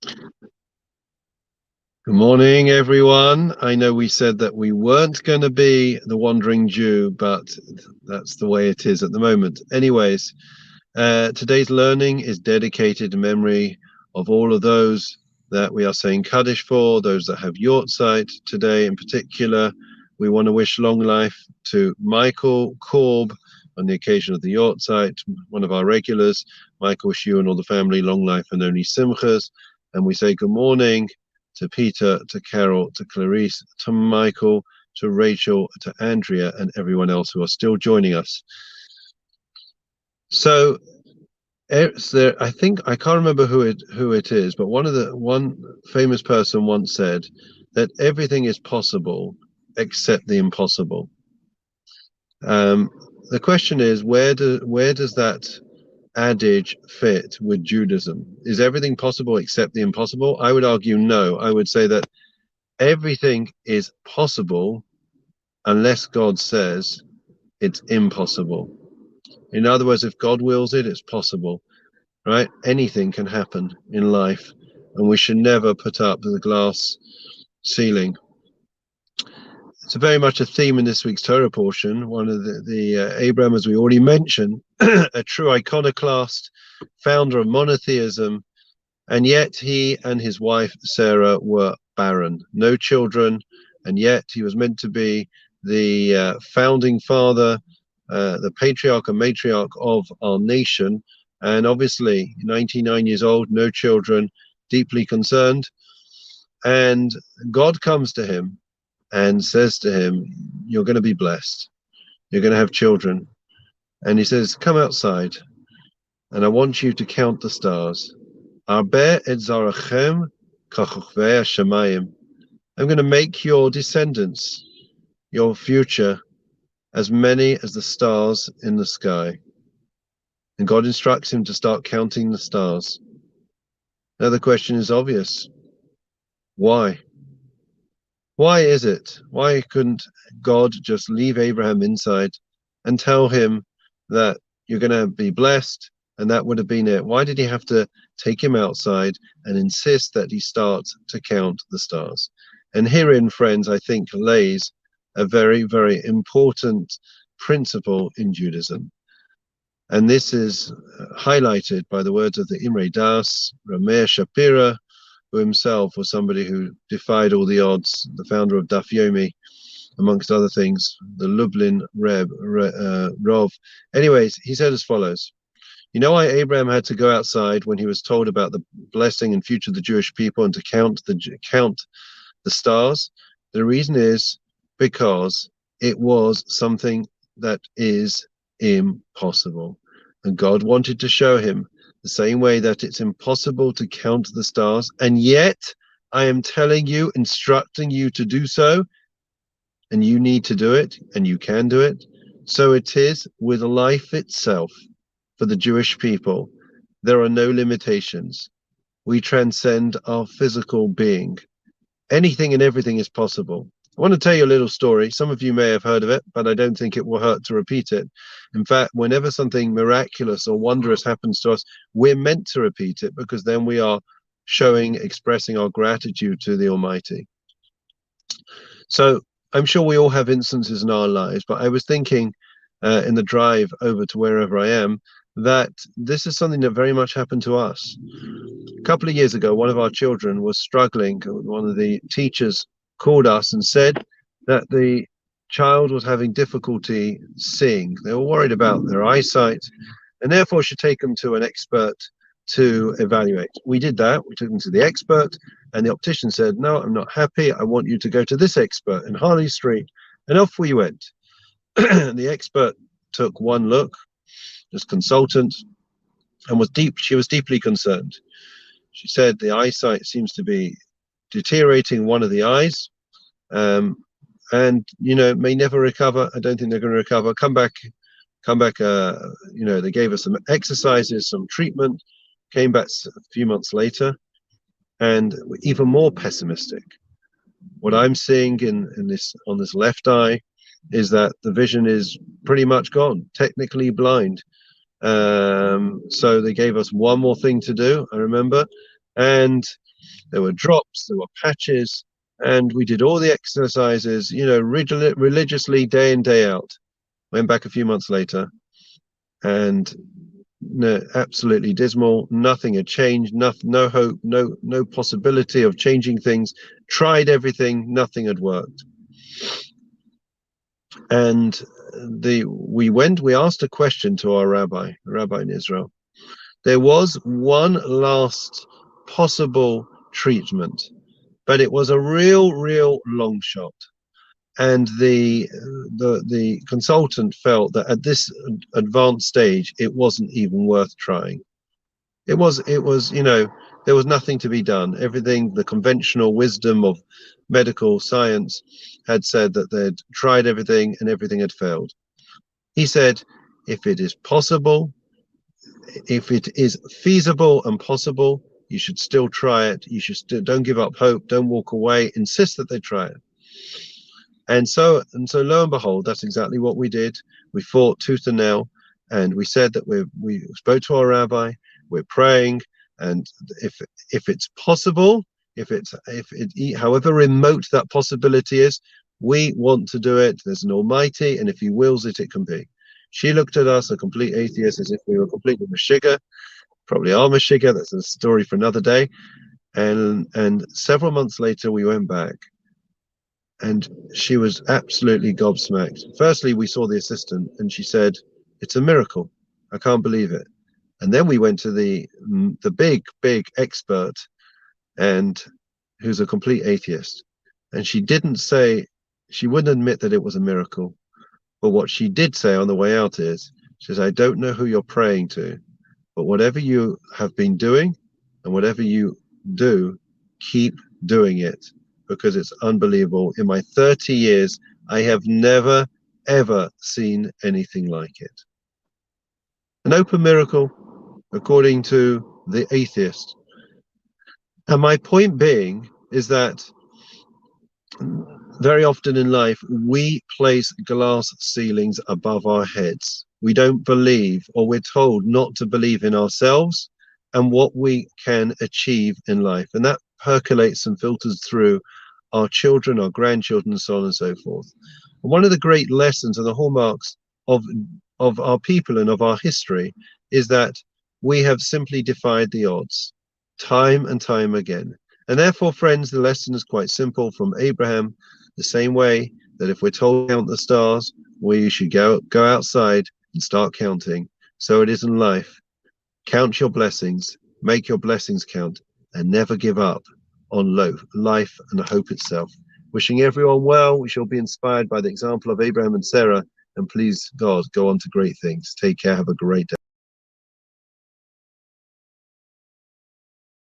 Good morning, everyone. I know we said that we weren't going to be the Wandering Jew, but that's the way it is at the moment. Anyways, today's learning is dedicated in memory of all of those that we are saying Kaddish for, those that have Yortzeit today in particular. We want to wish long life to Michael Korb on the occasion of the Yortzeit, one of our regulars. Michael, wish you and all the family long life and only simchas. And we say good morning to Peter, to Carol, to Clarice, to Michael, to Rachel, to Andrea, and everyone else who are still joining us. So there, I think I can't remember who it is, but one famous person once said that everything is possible except the impossible. The question is, where does that adage fit with Judaism? Is everything possible except the impossible? I would argue no. I would say that everything is possible unless God says it's impossible. In other words, if God wills it, it's possible, right? Anything can happen in life, and we should never put up the glass ceiling. It's very much a theme in this week's Torah portion. One of the Abraham, as we already mentioned, a true iconoclast, founder of monotheism, and yet he and his wife Sarah were barren, no children, and yet he was meant to be the founding father, the patriarch and matriarch of our nation, and obviously 99 years old, no children, deeply concerned, and God comes to him and says to him, you're going to be blessed. You're going to have children. And he says, come outside, and I want you to count the stars. Arbe et zarachem kachuchvei hashamayim. I'm going to make your descendants, your future, as many as the stars in the sky. And God instructs him to start counting the stars. Now the question is obvious. Why? Why is it? Why couldn't God just leave Abraham inside and tell him that you're going to be blessed, and that would have been it? Why did he have to take him outside and insist that he start to count the stars? And herein, friends, I think lays a very, very important principle in Judaism. And this is highlighted by the words of the Imre Das, Rameir Shapira, who himself was somebody who defied all the odds, the founder of Dafyomi, amongst other things, the Lublin Rov. Anyways, he said as follows. You know why Abraham had to go outside when he was told about the blessing and future of the Jewish people and to count the stars? The reason is because it was something that is impossible. And God wanted to show him the same way that it's impossible to count the stars, and yet I am telling you, instructing you to do so, and you need to do it, and you can do it. So it is with life itself. For the Jewish people, there are no limitations. We transcend our physical being. Anything and everything is possible. I want to tell you a little story. Some of you may have heard of it, but I don't think it will hurt to repeat it. In fact, whenever something miraculous or wondrous happens to us, we're meant to repeat it, because then we are expressing our gratitude to the Almighty. So I'm sure we all have instances in our lives, but I was thinking in the drive over to wherever I am, that this is something that very much happened to us. A couple of years ago, one of our children was struggling. One of the teachers called us and said that the child was having difficulty seeing. They were worried about their eyesight and therefore should take them to an expert to evaluate. We did that. We took them to the expert, and the optician said, no, I'm not happy. I want you to go to this expert in Harley Street. And off we went. The expert took one look, this consultant, and she was deeply concerned. She said the eyesight seems to be deteriorating one of the eyes, and may never recover. I don't think they're going to recover. Come back. They gave us some exercises, some treatment. Came back a few months later, and even more pessimistic. What I'm seeing on this left eye is that the vision is pretty much gone, technically blind. So they gave us one more thing to do, I remember, and there were drops, there were patches, and we did all the exercises, religiously day in, day out. Went back a few months later, and no, absolutely dismal. Nothing had changed. No hope. No possibility of changing things. Tried everything. Nothing had worked. And we asked a question to our rabbi in Israel. There was one last possible treatment, but it was a real long shot. And the consultant felt that at this advanced stage, it wasn't even worth trying. It was, there was nothing to be done. Everything, the conventional wisdom of medical science had said that they'd tried everything and everything had failed. He said, if it is possible, if it is feasible and possible, you should still try it. You should still, don't give up hope, don't walk away, insist that they try it. And so lo and behold, that's exactly what we did. We fought tooth and nail, and we said that we spoke to our rabbi, we're praying, and if it's possible, however remote that possibility is, we want to do it. There's an Almighty, and if He wills it, it can be. She looked at us, a complete atheist, as if we were completely Meshiga, probably are Meshiga. That's a story for another day. And several months later, we went back, and she was absolutely gobsmacked. Firstly, we saw the assistant, and she said, "It's a miracle. I can't believe it." And then we went to the big expert, and who's a complete atheist. And she wouldn't admit that it was a miracle. But what she did say on the way out is, she says, "I don't know who you're praying to, but whatever you have been doing and whatever you do, keep doing it, because it's unbelievable. In my 30 years, I have never, ever seen anything like it." An open miracle, according to the atheist. And my point being is that very often in life, we place glass ceilings above our heads. We don't believe, or we're told not to believe in ourselves and what we can achieve in life. And that percolates and filters through our children, our grandchildren, and so on and so forth. And one of the great lessons and the hallmarks of our people and of our history is that we have simply defied the odds time and time again. And therefore, friends, the lesson is quite simple from Abraham, the same way that if we're told to count the stars, we should go outside and start counting. So it is in life. Count your blessings, make your blessings count, and never give up on life and hope itself. Wishing everyone well. We shall be inspired by the example of Abraham and Sarah, and please God, go on to great things. Take care. Have a great day.